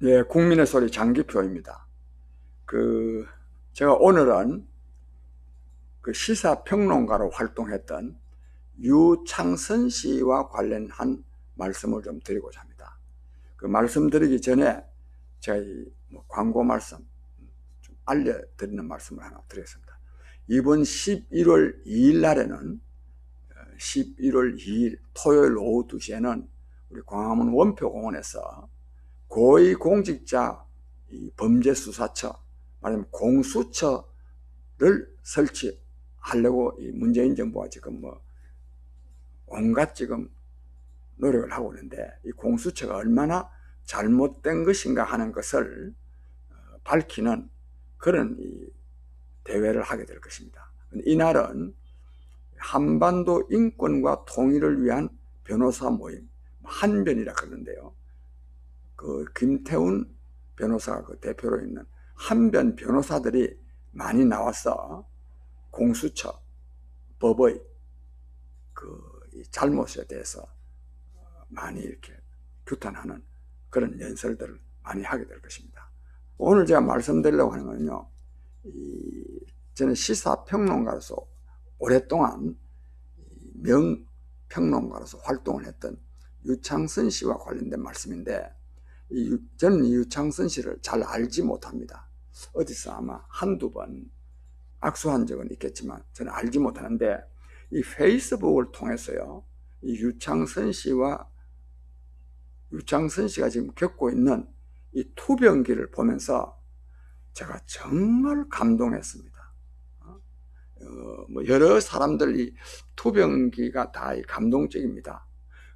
예, 국민의 소리 장기표입니다. 제가 오늘은 그 시사평론가로 활동했던 유창선 씨와 관련한 말씀을 좀 드리고자 합니다. 그 말씀드리기 전에 제가 광고 말씀 좀 알려드리는 말씀을 하나 드리겠습니다. 이번 11월 2일 날에는 11월 2일 토요일 오후 2시에는 우리 광화문 원표공원에서 고위공직자 범죄수사처, 말하자면 공수처를 설치하려고 이 문재인 정부가 지금 온갖 지금 노력을 하고 있는데, 이 공수처가 얼마나 잘못된 것인가 하는 것을 밝히는 그런 이 대회를 하게 될 것입니다. 이날은 한반도 인권과 통일을 위한 변호사 모임, 한변이라 그러는데요. 그 김태훈 변호사가 그 대표로 있는 한변 변호사들이 많이 나와서 공수처, 법의 그 잘못에 대해서 많이 이렇게 규탄하는 그런 연설들을 많이 하게 될 것입니다. 오늘 제가 말씀드리려고 하는 것은요, 저는 시사평론가로서 오랫동안 명평론가로서 활동을 했던 유창선 씨와 관련된 말씀인데, 저는 이 유창선 씨를 잘 알지 못합니다. 어디서 아마 한두 번 악수한 적은 있겠지만 저는 알지 못하는데, 이 페이스북을 통해서요, 이 유창선 씨가 지금 겪고 있는 이 투병기를 보면서 제가 정말 감동했습니다. 여러 사람들이 투병기가 다 감동적입니다.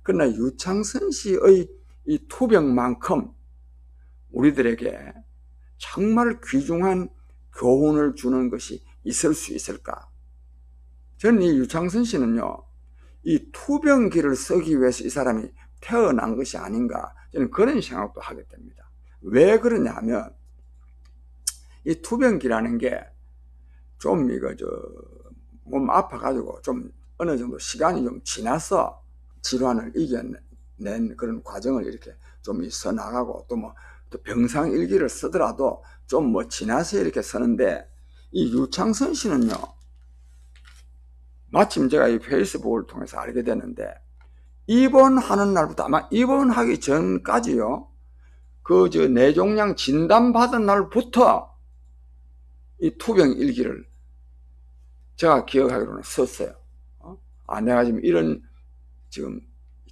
그러나 유창선 씨의 이 투병만큼 우리들에게 정말 귀중한 교훈을 주는 것이 있을 수 있을까? 저는 이 유창선 씨는요, 이 투병기를 쓰기 위해서 이 사람이 태어난 것이 아닌가, 저는 그런 생각도 하게 됩니다. 왜 그러냐 하면, 이 투병기라는 게 좀 몸 아파가지고 좀 어느 정도 시간이 좀 지나서 질환을 이겨낸 그런 과정을 이렇게 좀 써나가고, 또 병상일기를 쓰더라도 좀 지나서 이렇게 쓰는데, 이 유창선 씨는요, 마침 제가 이 페이스북을 통해서 알게 되는데, 입원하는 날부터, 아마 입원하기 전까지요, 뇌종양 진단받은 날부터 이 투병 일기를 제가 기억하기로는 썼어요. 내가 지금 이런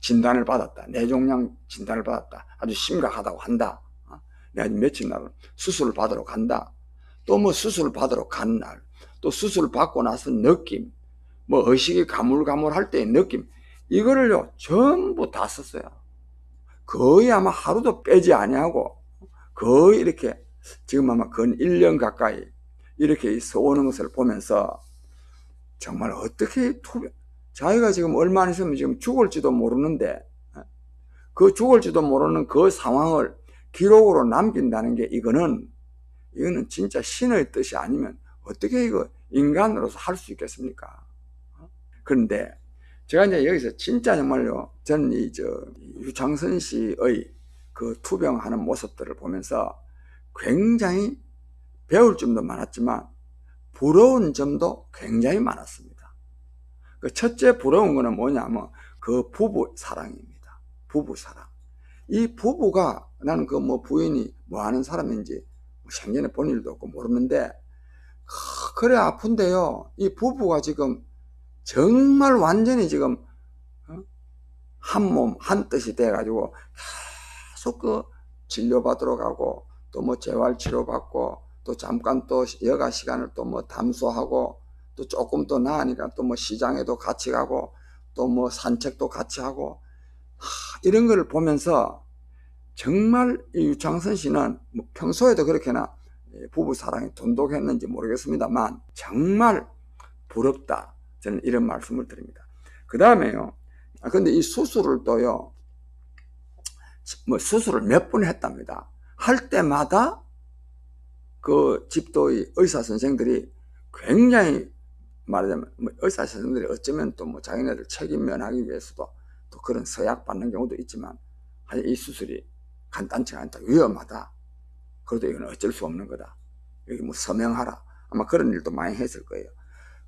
진단을 받았다. 뇌종양 진단을 받았다. 아주 심각하다고 한다. 내가 며칠 날 수술을 받으러 간다. 또 수술을 받으러 간 날, 또 수술을 받고 나서 느낌, 의식이 가물가물할 때의 느낌, 이거를요 전부 다 썼어요. 거의 아마 하루도 빼지 아니하고 거의 이렇게 지금 아마 근 1년 가까이 이렇게 써오는 것을 보면서 정말 어떻게 자기가 지금 얼마 안 있으면 지금 죽을지도 모르는데, 그 죽을지도 모르는 그 상황을 기록으로 남긴다는 게 이거는 진짜 신의 뜻이 아니면 어떻게 이거 인간으로서 할 수 있겠습니까? 그런데 제가 이제 여기서 진짜 정말요, 저는 유창선 씨의 그 투병하는 모습들을 보면서 굉장히 배울 점도 많았지만 부러운 점도 굉장히 많았습니다. 그 첫째 부러운 거는 뭐냐면 그 부부 사랑입니다. 부부 사랑. 이 부부가, 나는 부인이 하는 사람인지 생전에 본 일도 없고 모르는데, 그래 아픈데요, 이 부부가 지금 정말 완전히 지금 한 몸 한 뜻이 돼가지고 계속 진료받으러 가고, 또 재활치료 받고, 또 잠깐 또 여가 시간을 또 담소하고, 또 조금 더 나으니까 또 시장에도 같이 가고, 또 산책도 같이 하고, 이런 거를 보면서 정말 이 유창선 씨는 평소에도 그렇게나 부부 사랑이 돈독했는지 모르겠습니다만 정말 부럽다, 저는 이런 말씀을 드립니다. 그 다음에요, 근데 이 수술을 또요, 수술을 몇 번 했답니다. 할 때마다 그 집도의 의사 선생들이 굉장히, 말하자면 의사 선생들이 어쩌면 또 자기네들 책임 면하기 위해서도 또 그런 서약 받는 경우도 있지만, 이 수술이 간단치가 않다. 위험하다. 그래도 이건 어쩔 수 없는 거다. 여기 뭐 서명하라. 아마 그런 일도 많이 했을 거예요.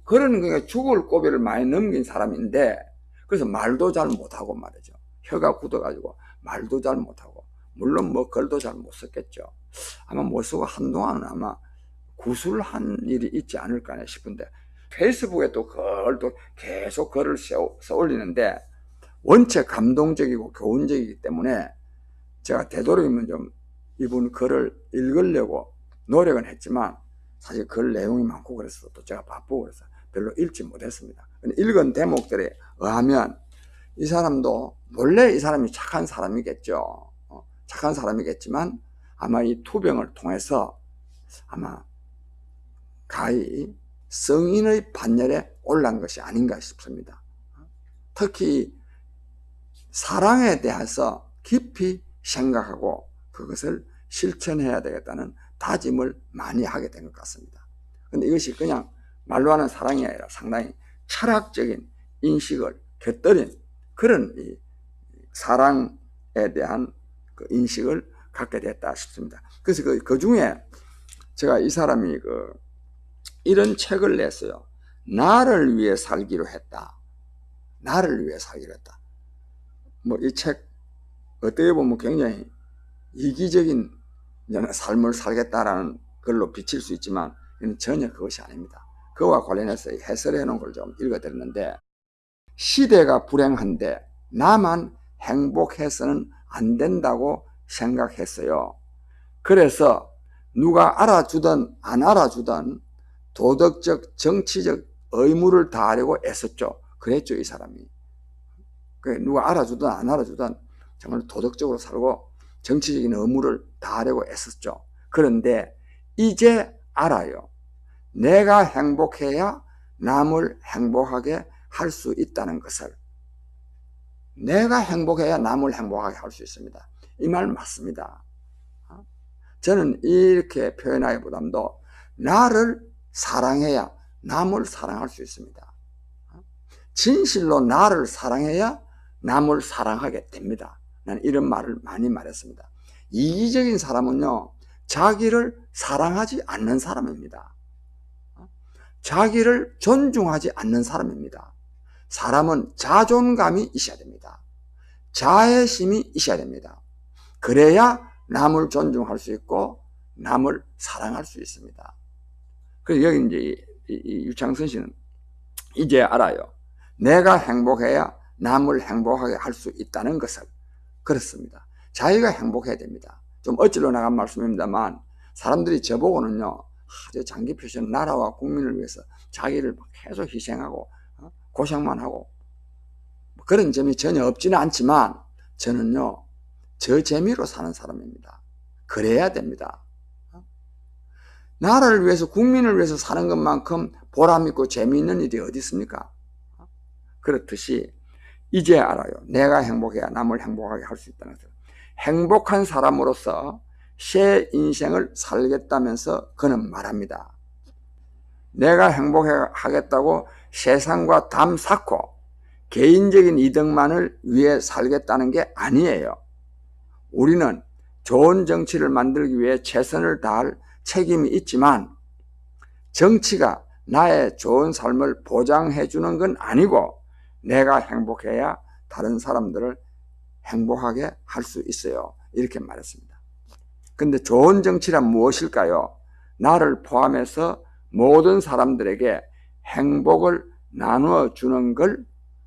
그런 그러니까 죽을 고비를 많이 넘긴 사람인데 그래서 말도 잘 못하고 말이죠. 혀가 굳어가지고 말도 잘 못하고 물론 뭐 글도 잘 못 썼겠죠. 아마 못 쓰고 한동안은 아마 구술한 일이 있지 않을까 싶은데 페이스북에 또 그걸 또 계속 글을 써 올리는데 원체 감동적이고 교훈적이기 때문에 제가 되도록이면 좀 이분 글을 읽으려고 노력은 했지만 사실 글 내용이 많고 그래서 또 제가 바쁘고 그래서 별로 읽지 못했습니다. 읽은 대목들에 의하면 이 사람도 원래 이 사람이 착한 사람이겠죠. 착한 사람이겠지만 아마 이 투병을 통해서 아마 가히 성인의 반열에 올라간 것이 아닌가 싶습니다. 특히 사랑에 대해서 깊이 생각하고 그것을 실천해야 되겠다는 다짐을 많이 하게 된 것 같습니다. 그런데 이것이 그냥 말로 하는 사랑이 아니라 상당히 철학적인 인식을 곁들인 그런 이 사랑에 대한 그 인식을 갖게 됐다 싶습니다. 그래서 그 중에 제가 이 사람이 이런 책을 냈어요. 나를 위해 살기로 했다. 나를 위해 살기로 했다. 뭐 이 책 어떻게 보면 굉장히 이기적인 삶을 살겠다라는 걸로 비칠 수 있지만 전혀 그것이 아닙니다. 그와 관련해서 해설해 놓은 걸 좀 읽어드렸는데 시대가 불행한데 나만 행복해서는 안 된다고 생각했어요. 그래서 누가 알아주든 안 알아주든 도덕적 정치적 의무를 다하려고 애썼죠. 그랬죠 이 사람이. 누가 알아주든 안 알아주든 정말 도덕적으로 살고 정치적인 의무를 다하려고 애썼죠. 그런데 이제 알아요. 내가 행복해야 남을 행복하게 할 수 있다는 것을. 내가 행복해야 남을 행복하게 할 수 있습니다. 이 말 맞습니다. 저는 이렇게 표현하기보다도 나를 사랑해야 남을 사랑할 수 있습니다. 진실로 나를 사랑해야 남을 사랑하게 됩니다. 나는 이런 말을 많이 말했습니다. 이기적인 사람은요, 자기를 사랑하지 않는 사람입니다. 자기를 존중하지 않는 사람입니다. 사람은 자존감이 있어야 됩니다. 자애심이 있어야 됩니다. 그래야 남을 존중할 수 있고 남을 사랑할 수 있습니다. 그래서 여기 이제 이 유창선 씨는 이제 알아요. 내가 행복해야 남을 행복하게 할 수 있다는 것을. 그렇습니다. 자기가 행복해야 됩니다. 좀 어찌로 나간 말씀입니다만 사람들이 저보고는요, 아주 장기 표시는 나라와 국민을 위해서 자기를 계속 희생하고 고생만 하고 그런 점이 전혀 없지는 않지만 저는요, 저 재미로 사는 사람입니다. 그래야 됩니다. 나라를 위해서 국민을 위해서 사는 것만큼 보람 있고 재미있는 일이 어디 있습니까? 그렇듯이 이제 알아요. 내가 행복해야 남을 행복하게 할 수 있다는 것을. 행복한 사람으로서 새 인생을 살겠다면서 그는 말합니다. 내가 행복하겠다고 세상과 담 쌓고 개인적인 이득만을 위해 살겠다는 게 아니에요. 우리는 좋은 정치를 만들기 위해 최선을 다할 책임이 있지만 정치가 나의 좋은 삶을 보장해 주는 건 아니고 내가 행복해야 다른 사람들을 행복하게 할 수 있어요. 이렇게 말했습니다. 근데 좋은 정치란 무엇일까요? 나를 포함해서 모든 사람들에게 행복을 나누어 주는 걸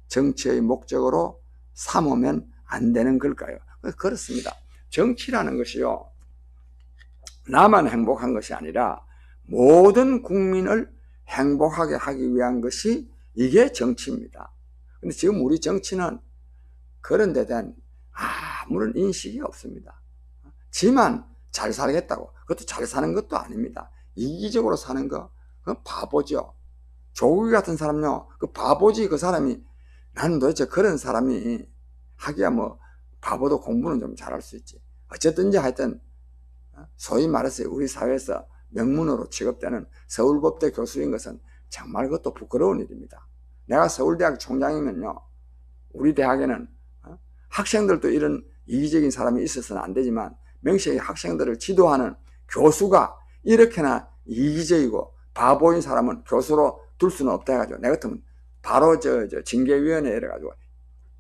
정치의 목적으로 삼으면 안 되는 걸까요? 그렇습니다. 정치라는 것이요, 나만 행복한 것이 아니라 모든 국민을 행복하게 하기 위한 것이 이게 정치입니다. 근데 지금 우리 정치는 그런 데 대한 아무런 인식이 없습니다. 지만 잘 살겠다고. 그것도 잘 사는 것도 아닙니다. 이기적으로 사는 거, 그건 바보죠. 조국이 같은 사람요, 그 바보지. 그 사람이, 나는 도대체 그런 사람이 하기야 뭐 바보도 공부는 좀 잘할 수 있지. 어쨌든지 하여튼 소위 말해서 우리 사회에서 명문으로 취급되는 서울법대 교수인 것은 정말 그것도 부끄러운 일입니다. 내가 서울대학 총장이면요, 우리 대학에는 학생들도 이런 이기적인 사람이 있어서는 안 되지만 명식하게 학생들을 지도하는 교수가 이렇게나 이기적이고 바보인 사람은 교수로 둘 수는 없다 해가지고 내 같으면 바로 저 징계위원회에 이래가지고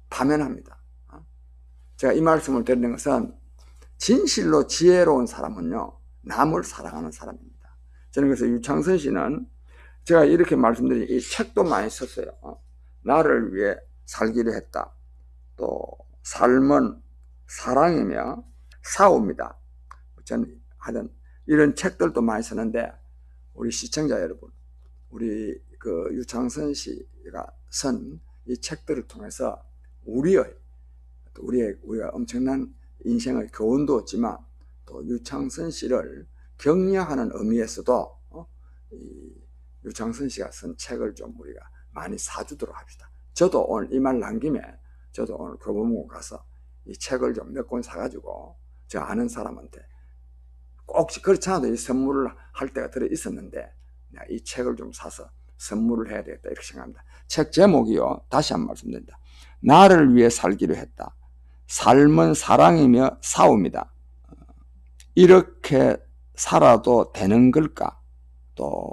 파면합니다. 제가 이 말씀을 드리는 것은 진실로 지혜로운 사람은요, 남을 사랑하는 사람입니다. 저는 그래서 유창선 씨는 제가 이렇게 말씀드린 이 책도 많이 썼어요. 나를 위해 살기로 했다. 또 삶은 사랑이며 싸움이다. 저는 하여튼 이런 책들도 많이 쓰는데 우리 시청자 여러분, 우리 그 유창선 씨가 쓴 이 책들을 통해서 우리가 엄청난 인생의 교훈도 얻지만 또 유창선 씨를 격려하는 의미에서도 이 유창선 씨가 쓴 책을 좀 우리가 많이 사주도록 합시다. 저도 오늘 이 말 난 김에 저도 오늘 교보문고 가서 이 책을 좀 몇 권 사가지고 저 아는 사람한테 꼭 그렇지 않아도 이 선물을 할 때가 들어 있었는데 이 책을 좀 사서 선물을 해야 되겠다 이렇게 생각합니다. 책 제목이요, 다시 한 번 말씀드립니다. 나를 위해 살기로 했다. 삶은 사랑이며 싸움이다. 이렇게 살아도 되는 걸까? 또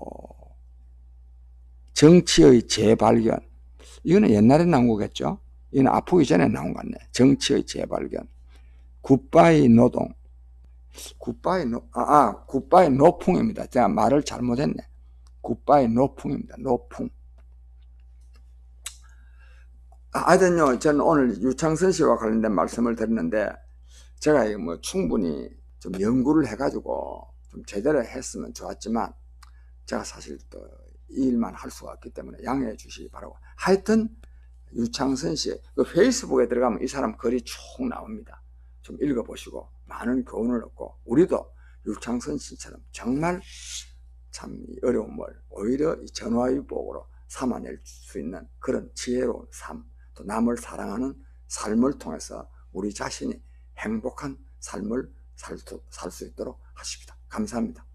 정치의 재발견. 이거는 옛날에 나온 거겠죠? 이건 아프기 전에 나온 것 같네. 정치의 재발견. 굿바이 노동. 굿바이 노풍입니다. 제가 말을 잘못했네. 굿바이 노풍입니다. 노풍. 하여튼요, 저는 오늘 유창선 씨와 관련된 말씀을 드렸는데, 제가 이거 뭐 충분히 좀 연구를 해가지고 좀 제대로 했으면 좋았지만, 제가 사실 또 이 일만 할 수가 없기 때문에 양해해 주시기 바라고. 하여튼, 유창선 씨, 그 페이스북에 들어가면 이 사람 글이 쭉 나옵니다. 좀 읽어보시고, 많은 교훈을 얻고, 우리도 유창선 씨처럼 정말 참 어려움을 오히려 이 전화위복으로 삼아낼 수 있는 그런 지혜로운 삶, 또 남을 사랑하는 삶을 통해서 우리 자신이 행복한 삶을 살 수 있도록 하십니다. 감사합니다.